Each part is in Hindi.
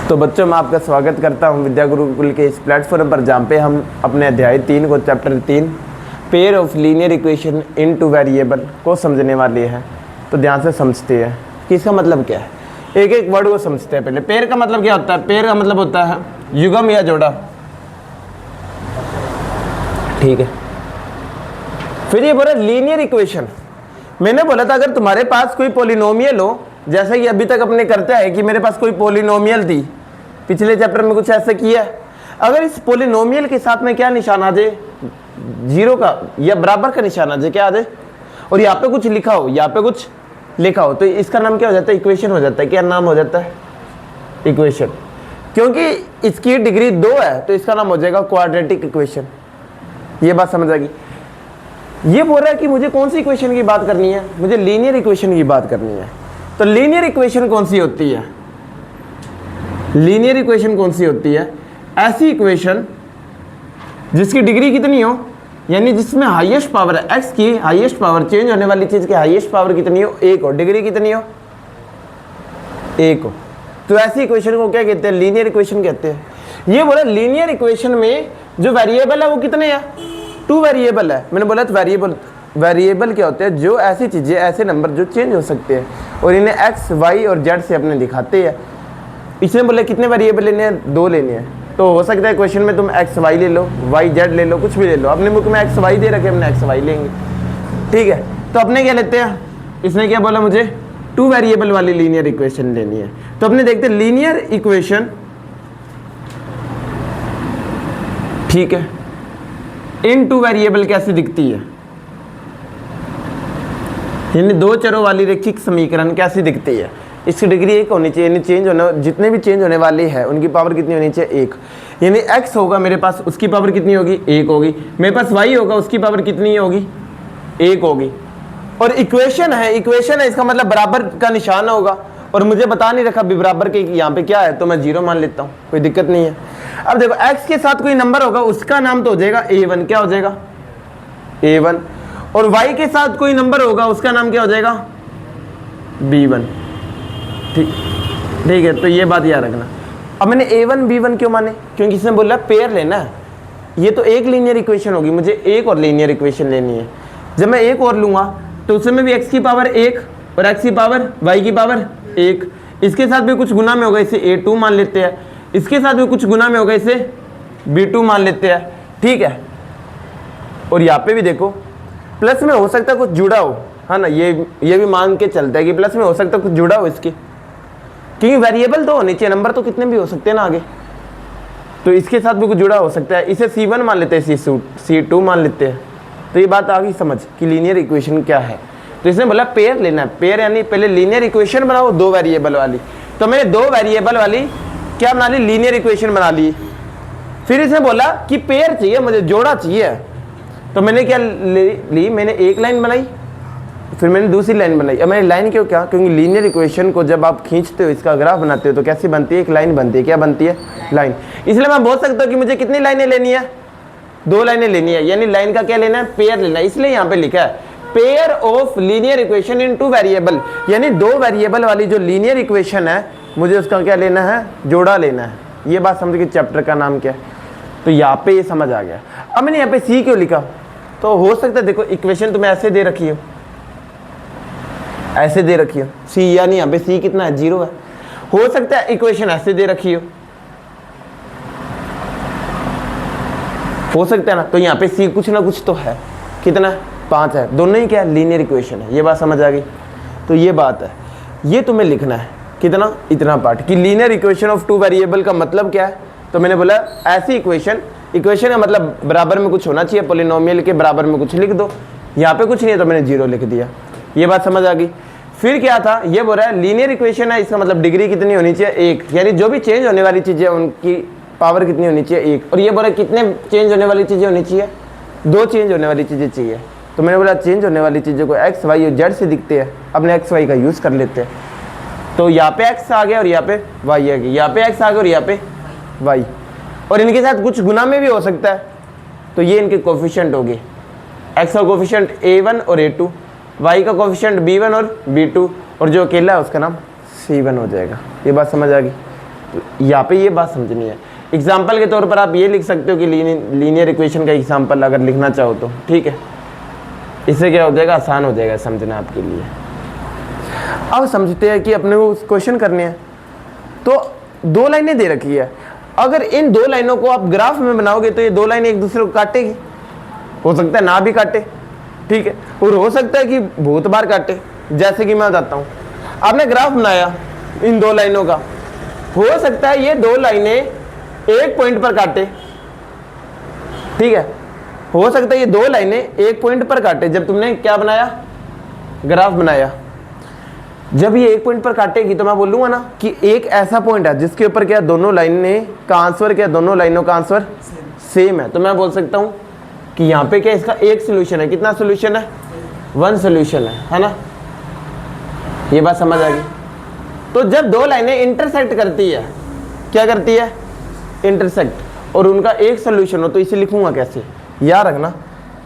तो बच्चों, मैं आपका स्वागत करता हूं विद्या गुरुकुल के इस प्लेटफॉर्म पर, जहाँ पे हम अपने अध्याय 3 को chapter 3 pair of linear equation in two variable को समझने वाले हैं। तो ध्यान से समझते हैं कि इसका मतलब क्या है। एक एक वर्ड को समझते हैं। पहले पेयर का मतलब क्या होता है। पेयर का मतलब होता है युग्म या जोड़ा, ठीक है। फिर ये बोला लीनियर इक्वेशन। मैंने बोला था अगर तुम्हारे पास कोई पॉलिनोमियल हो, जैसे कि अभी तक अपने करते हैं कि मेरे पास कोई पॉलिनोमियल थी, पिछले चैप्टर में कुछ ऐसा किया है। अगर इस पॉलिनोमियल के साथ में क्या निशान आ जाए, जीरो का या बराबर का निशान आ जाए, क्या आ जाए, और यहाँ पे कुछ लिखा हो, यहाँ पे कुछ लिखा हो, तो इसका नाम क्या हो जाता है, इक्वेशन हो जाता है। क्या नाम हो जाता है, इक्वेशन। क्योंकि इसकी डिग्री 2 है तो इसका नाम हो जाएगा क्वाड्रेटिक इक्वेशन। ये बात समझ आ गई। ये बोल रहा है कि मुझे कौन सी इक्वेशन की बात करनी है, मुझे लीनियर इक्वेशन की बात करनी है। तो लीनियर इक्वेशन कौन सी होती है, लीनियर इक्वेशन कौन सी होती है, ऐसी इक्वेशन जिसकी डिग्री कितनी हो, यानी जिसमें हाईएस्ट पावर है, एक्स की हाईएस्ट पावर, चेंज होने वाली चीज की हाईएस्ट पावर कितनी हो, 1 हो, डिग्री कितनी हो, 1 हो। तो ऐसी इक्वेशन को क्या कहते हैं, लीनियर इक्वेशन कहते हैं। ये बोला लीनियर इक्वेशन में जो वेरिएबल है वो कितने हैं, 2 वेरिएबल है। मैंने बोला वेरिएबल क्या होते हैं, जो ऐसी चीजें, ऐसे नंबर जो चेंज हो सकते हैं और इन्हें एक्स, वाई और जेड से अपने दिखाते हैं। इसने बोला कितने वेरिएबल लेने हैं, 2 लेने हैं। तो हो सकता है क्वेश्चन में तुम एक्स वाई ले लो, वाई जेड ले लो, कुछ भी ले लो। अपने बुक में एक्स वाई दे रखे, हमने एक्स वाई लेंगे, ठीक है। तो अपने क्या लेते हैं, इसने क्या बोला, मुझे 2 वेरिएबल वाली लीनियर इक्वेशन लेनी है। तो अपने देखते हैं लीनियर इक्वेशन, ठीक है, इन 2 वेरिएबल कैसे दिखती है, यानी 2 चरों वाली रैखिक समीकरण कैसी दिखती है। इसकी डिग्री 1 होनी चाहिए, यानी चेंज होने, जितने भी चेंज होने वाले हैं उनकी पावर कितनी होनी चाहिए, 1। यानी x होगा मेरे पास, उसकी पावर कितनी होगी, 1 होगी। मेरे पास y होगा, उसकी पावर कितनी होगी, 1 होगी। और इक्वेशन है, इक्वेशन है, इसका मतलब बराबर का निशान होगा। और मुझे बता नहीं रखा भी बराबर के यहाँ पे क्या है, तो मैं 0 मान लेता हूँ, कोई दिक्कत नहीं है। अब देखो x के साथ कोई नंबर होगा, उसका नाम तो हो जाएगा a1, क्या हो जाएगा, a1। और y के साथ कोई नंबर होगा, उसका नाम क्या हो जाएगा, b1, ठीक है। तो ये बात याद रखना। अब मैंने a1 b1 क्यों माने, क्योंकि इसने बोला पेयर लेना है। ये तो एक लीनियर इक्वेशन होगी, मुझे एक और लीनियर इक्वेशन लेनी है। जब मैं एक और लूंगा तो उसमें भी x की पावर 1 और x की पावर y की पावर 1। इसके साथ भी कुछ गुना में होगा, इसे a2 मान लेते हैं। इसके साथ भी कुछ गुना में होगा, इसे b2 मान लेते हैं, ठीक है। और यहाँ पे भी देखो प्लस में हो सकता है कुछ जुड़ा हो, है ना, ये भी मान के चलता है कि प्लस में हो सकता है कुछ जुड़ा हो इसके, क्योंकि वेरिएबल तो होने चाहिए, नंबर तो कितने भी हो सकते हैं ना आगे। तो इसके साथ भी कुछ जुड़ा हो सकता है, इसे C1 मान लेते हैं, C2 मान लेते हैं। तो ये बात आ गई समझ कि लीनियर इक्वेशन क्या है। तो इसने बोला पेयर लेना है, पेयर यानी पहले लीनियर इक्वेशन बनाओ 2 वेरिएबल वाली। तो मैंने 2 वेरिएबल वाली क्या बना ली, लीनियर इक्वेशन बना ली। फिर इसने बोला कि पेयर चाहिए मुझे, जोड़ा चाहिए। तो मैंने क्या ली, मैंने एक लाइन बनाई, फिर मैंने दूसरी लाइन बनाई। अब मैंने लाइन क्यों, क्या, क्योंकि लीनियर इक्वेशन को जब आप खींचते हो, इसका ग्राफ बनाते हो, तो कैसी बनती है, एक लाइन बनती है। क्या बनती है, लाइन। इसलिए मैं बोल सकता हूँ कि मुझे कितनी लाइनें लेनी है, 2 लाइनें लेनी है। यानी लाइन का क्या लेना है, पेयर लेना है। इसलिए यहाँ पे लिखा है pair of linear equation in 2 variable, यानी 2 वेरिएबल वाली जो लीनियर इक्वेशन है, मुझे उसका क्या लेना है, जोड़ा लेना है। ये बात समझ के चैप्टर का नाम क्या है। तो यहाँ पे ये समझ आ गया। अब मैंने यहाँ पे सी क्यों लिखा, तो हो सकता है देखो इक्वेशन तुम्हें ऐसे दे रखी हो, ऐसे दे रखी हो सी, यानी यहाँ पे सी कितना है, 0 है। हो सकता है इक्वेशन ऐसे दे रखी हो सकता है ना। तो यहाँ पे सी कुछ ना कुछ तो है, कितना है, 5 है। दोनों ही क्या है, लीनियर इक्वेशन है। ये बात समझ आ गई। तो ये बात है, ये तुम्हें लिखना है, कितना, इतना पार्ट, कि लीनियर इक्वेशन ऑफ 2 वेरिएबल का मतलब क्या है। तो मैंने बोला ऐसी इक्वेशन का मतलब बराबर में कुछ होना चाहिए, पॉलिनोमियल के बराबर में कुछ लिख दो। यहाँ पे कुछ नहीं है तो मैंने 0 लिख दिया। ये बात समझ आ गई। फिर क्या था, ये बोल रहा है लीनियर इक्वेशन है, इसका मतलब डिग्री कितनी होनी चाहिए, 1। यानी जो भी चेंज होने वाली चीजें उनकी पावर कितनी होनी चाहिए, 1। और ये बोल रहा है कितने चेंज होने वाली चीजें होनी चाहिए, 2 चेंज होने वाली चीजें चाहिए। तो मैंने बोला चेंज होने वाली चीज़ों को एक्स, वाई और जेड से दिखते हैं, अपने एक्स वाई का यूज़ कर लेते हैं। तो यहाँ पे एक्स आ गया और यहाँ पे वाई आ गई, यहाँ पे एक्स आ गया और यहाँ पे वाई, और इनके साथ कुछ गुना में भी हो सकता है। तो ये इनके कोफिशिएंट हो गए, एक्स का कोफिशिएंट a1 और a2, वाई का कोफिशिएंट b1 और b2, और जो अकेला है उसका नाम C1 हो जाएगा। ये बात समझ आ गई? तो यहाँ पे ये बात समझनी है। एग्जाम्पल के तौर पर आप ये लिख सकते हो कि लीनियर इक्वेशन का एग्जाम्पल अगर लिखना चाहो तो, ठीक है। इससे क्या हो जाएगा, आसान हो जाएगा समझना आपके लिए। अब समझते हैं कि अपने को क्वेश्चन करने हैं। तो 2 लाइनें दे रखी है, अगर इन 2 लाइनों को आप ग्राफ में बनाओगे तो ये 2 लाइनें एक दूसरे को काटेगी। हो सकता है ना भी काटे, ठीक है, और हो सकता है कि बहुत बार काटे। जैसे कि मैं बताता हूँ, आपने ग्राफ बनाया इन 2 लाइनों का, हो सकता है ये 2 लाइनें एक पॉइंट पर काटे, ठीक है, हो सकता है ये 2 लाइनें एक पॉइंट पर काटे। जब तुमने क्या बनाया, ग्राफ बनाया, जब ये एक पॉइंट पर काटेगी तो मैं बोलूंगा ना कि एक ऐसा पॉइंट है जिसके ऊपर क्या दोनों लाइनें का आंसर, क्या दोनों लाइनों का आंसर सेम है, तो मैं बोल सकता हूं कि यहाँ पे क्या इसका एक सोल्यूशन है। कितना सोल्यूशन है, 1 सोल्यूशन है ना। ये बात समझ आ गई? तो जब 2 लाइनें इंटरसेक्ट करती है, क्या करती है, इंटरसेक्ट, और उनका एक सोल्यूशन हो, तो इसे लिखूंगा कैसे, याद रखना।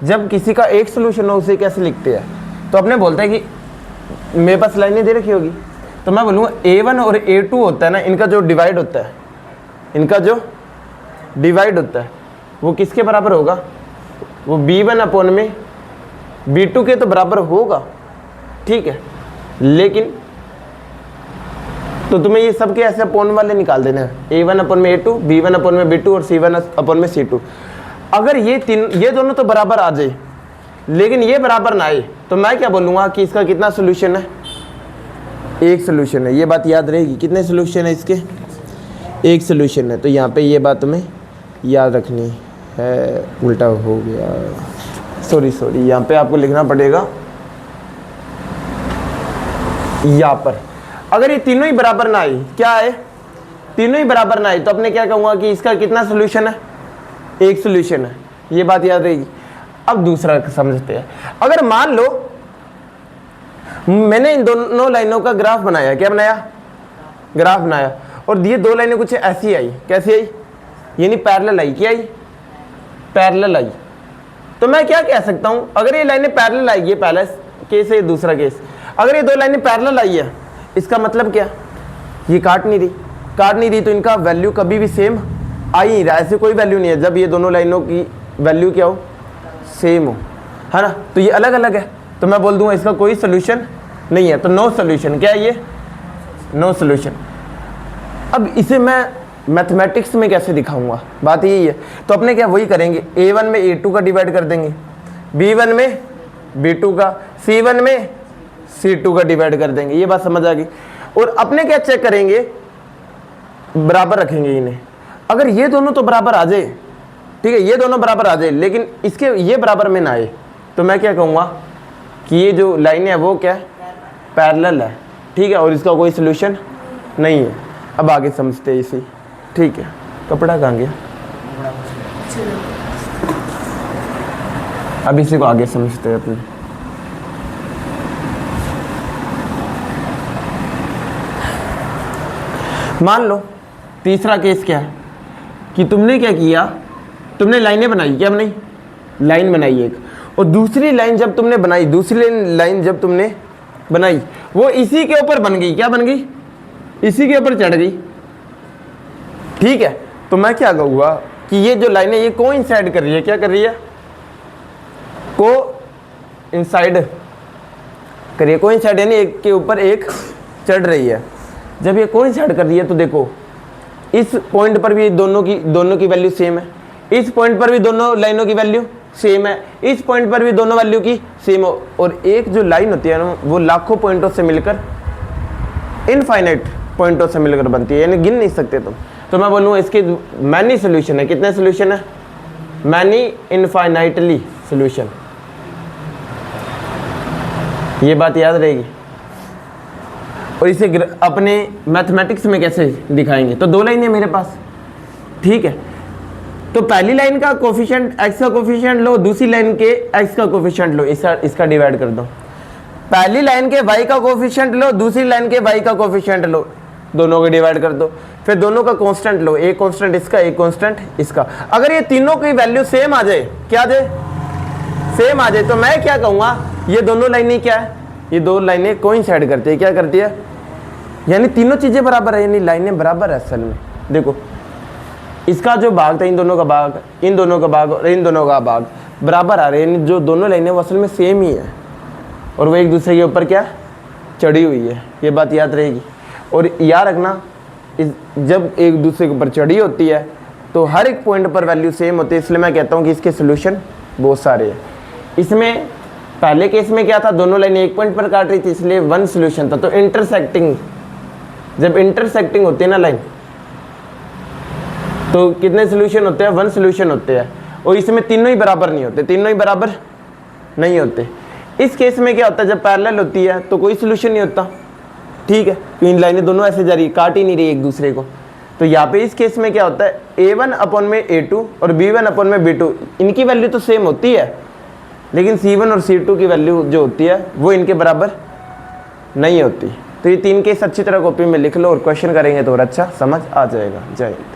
जब किसी का एक सोल्यूशन हो उसे कैसे लिखते हैं, तो अपने बोलते हैं कि मेरे पास लाइनें दे रखी होगी, तो मैं बोलूँगा A1 और A2 होता है ना, इनका जो डिवाइड होता है, इनका जो डिवाइड होता है वो किसके बराबर होगा, वो B1 अपॉन में B2 के तो बराबर होगा, ठीक है। लेकिन तो तुम्हें ये सबके ऐसे अपॉन वाले निकाल देना है, A1 अपॉन में A2, B1 अपॉन में B2 और C1 अपॉन में C2। अगर ये दोनों तो बराबर आ जाए लेकिन ये बराबर ना आए, तो मैं क्या बोलूँगा कि इसका कितना सोल्यूशन है, एक सोल्यूशन है। ये बात याद रहेगी, कितने सोल्यूशन है इसके, एक सोल्यूशन है। तो यहाँ पे ये बात तुम्हें याद रखनी है। उल्टा हो गया, सॉरी, यहाँ पे आपको लिखना पड़ेगा यहाँ पर। अगर ये तीनों ही बराबर ना आए, क्या आए, तीनों ही बराबर ना आए, तो अपने क्या कहूँगा कि इसका कितना सोल्यूशन है, एक सोल्यूशन है। ये बात याद रहेगी। अब दूसरा समझते हैं। अगर मान लो मैंने इन दोनों लाइनों का ग्राफ बनाया, क्या बनाया, ग्राफ बनाया, और ये 2 लाइनें कुछ ऐसी आई, कैसी आई, यानी पैरेलल आई, क्या आई, पैरेलल आई। तो मैं क्या कह सकता हूं, अगर ये लाइनें पैरेलल आई, ये पहला केस है, दूसरा केस, अगर ये 2 लाइनें पैरेलल आई है, इसका मतलब क्या, ये काट नहीं रही, तो इनका वैल्यू कभी भी सेम आ ही नहीं रहा। ऐसे कोई वैल्यू नहीं है जब ये दोनों लाइनों की वैल्यू क्या हो, सेम हो, है ना। तो ये अलग अलग है, तो मैं बोल दूंगा इसका कोई सोल्यूशन नहीं है। तो नो सोल्यूशन, क्या है ये, नो सोल्यूशन। अब इसे मैं मैथमेटिक्स में कैसे दिखाऊंगा, बात यही है। तो अपने क्या वही करेंगे, A1 में A2 का डिवाइड कर देंगे, B1 में B2 का, C1 में C2 का डिवाइड कर देंगे। ये बात समझ आ गई। और अपने क्या चेक करेंगे, बराबर रखेंगे इन्हें। अगर ये दोनों तो बराबर आ जाए, ठीक है, ये दोनों बराबर आ जाए, लेकिन इसके ये बराबर में ना आए, तो मैं क्या कहूँगा कि ये जो लाइन है वो क्या है, पैरेलल है, ठीक है, और इसका कोई सोल्यूशन नहीं है। अब आगे समझते हैं इसी, ठीक है। कपड़ा कहाँ गया, अब इसी को आगे समझते हैं अपने। मान लो तीसरा केस क्या है कि तुमने क्या किया, तुमने लाइनें बनाई, क्या बनाई, लाइन बनाई एक, और दूसरी लाइन जब तुमने बनाई, दूसरी लाइन जब तुमने बनाई, वो इसी के ऊपर बन गई, क्या बन गई, इसी के ऊपर चढ़ गई, ठीक है। तो मैं क्या कहूँगा कि ये जो लाइनें ये कोइंसाइड कर रही है, क्या कर रही है, कोइंसाइड कर रही है, कोइंसाइड यानी एक के ऊपर एक चढ़ रही है। जब ये कोइंसाइड कर रही है तो देखो इस पॉइंट पर भी दोनों की वैल्यू सेम है, इस पॉइंट पर भी दोनों लाइनों की वैल्यू सेम है, इस पॉइंट पर भी दोनों वैल्यू की सेम हो, और एक जो लाइन होती है ना वो लाखों पॉइंटों से मिलकर इनफाइनाइट पॉइंटों से मिलकर बनती है, यानी गिन नहीं सकते तुम। तो मैं बोलूँगा इसके मैनी सोल्यूशन है, कितने सोल्यूशन है, मैनी इनफाइनाइटली सोल्यूशन। ये बात याद रहेगी। और इसे अपने मैथमेटिक्स में कैसे दिखाएंगे, तो 2 लाइनें मेरे पास, ठीक है। तो पहली लाइन का कोफिशिएंट x का कोफिशिएंट लो, दूसरी लाइन के x का कोफिशिएंट लो, इसका डिवाइड कर दो। पहली लाइन के y का कोफिशिएंट लो, दूसरी लाइन के y का कोफिशिएंट लो, दोनों को डिवाइड कर दो। फिर दोनों का कांस्टेंट लो, एक कांस्टेंट इसका, एक कांस्टेंट इसका। अगर ये तीनों की वैल्यू सेम आ जाए, क्या आ जाए, सेम आ जाए, तो मैं क्या कहूँगा ये दोनों लाइनें क्या है, ये दो लाइनें कोइंसाइड करती है, क्या करती है, यानी तीनों चीज़ें बराबर है, यानी लाइनें बराबर है असल में। देखो इसका जो भाग था, इन दोनों का भाग, इन दोनों का भाग और इन दोनों का भाग बराबर आ रहे हैं, यानी जो दोनों लाइनें वो असल में सेम ही है और वो एक दूसरे के ऊपर क्या चढ़ी हुई है, ये बात याद रहेगी। और याद रखना जब एक दूसरे के ऊपर चढ़ी होती है तो हर एक पॉइंट पर वैल्यू सेम होती है, इसलिए मैं कहता हूँ कि इसके सोल्यूशन बहुत सारे हैं। इसमें पहले केस में क्या था, दोनों लाइनें एक पॉइंट पर काट रही थी, इसलिए वन सोल्यूशन था। तो इंटरसेक्टिंग, जब इंटरसेक्टिंग होती है ना लाइन, तो कितने सोल्यूशन होते हैं, वन सोल्यूशन होते हैं। और इसमें तीनों ही बराबर नहीं होते, तीनों ही बराबर नहीं होते। इस केस में क्या होता है, जब पैरेलल होती है तो कोई सोल्यूशन नहीं होता, ठीक है, तो इन लाइनें दोनों ऐसे जा रही, काट ही नहीं रही एक दूसरे को। तो यहाँ पे इस केस में क्या होता है, A1 अपॉन में A2 और B1 अपॉन में B2, इनकी वैल्यू तो सेम होती है, लेकिन C1 और C2 की वैल्यू जो होती है वो इनके बराबर नहीं होती। तो ये तीन केस अच्छी तरह कॉपी में लिख लो और क्वेश्चन करेंगे तो और अच्छा समझ आ जाएगा। जय हिंद।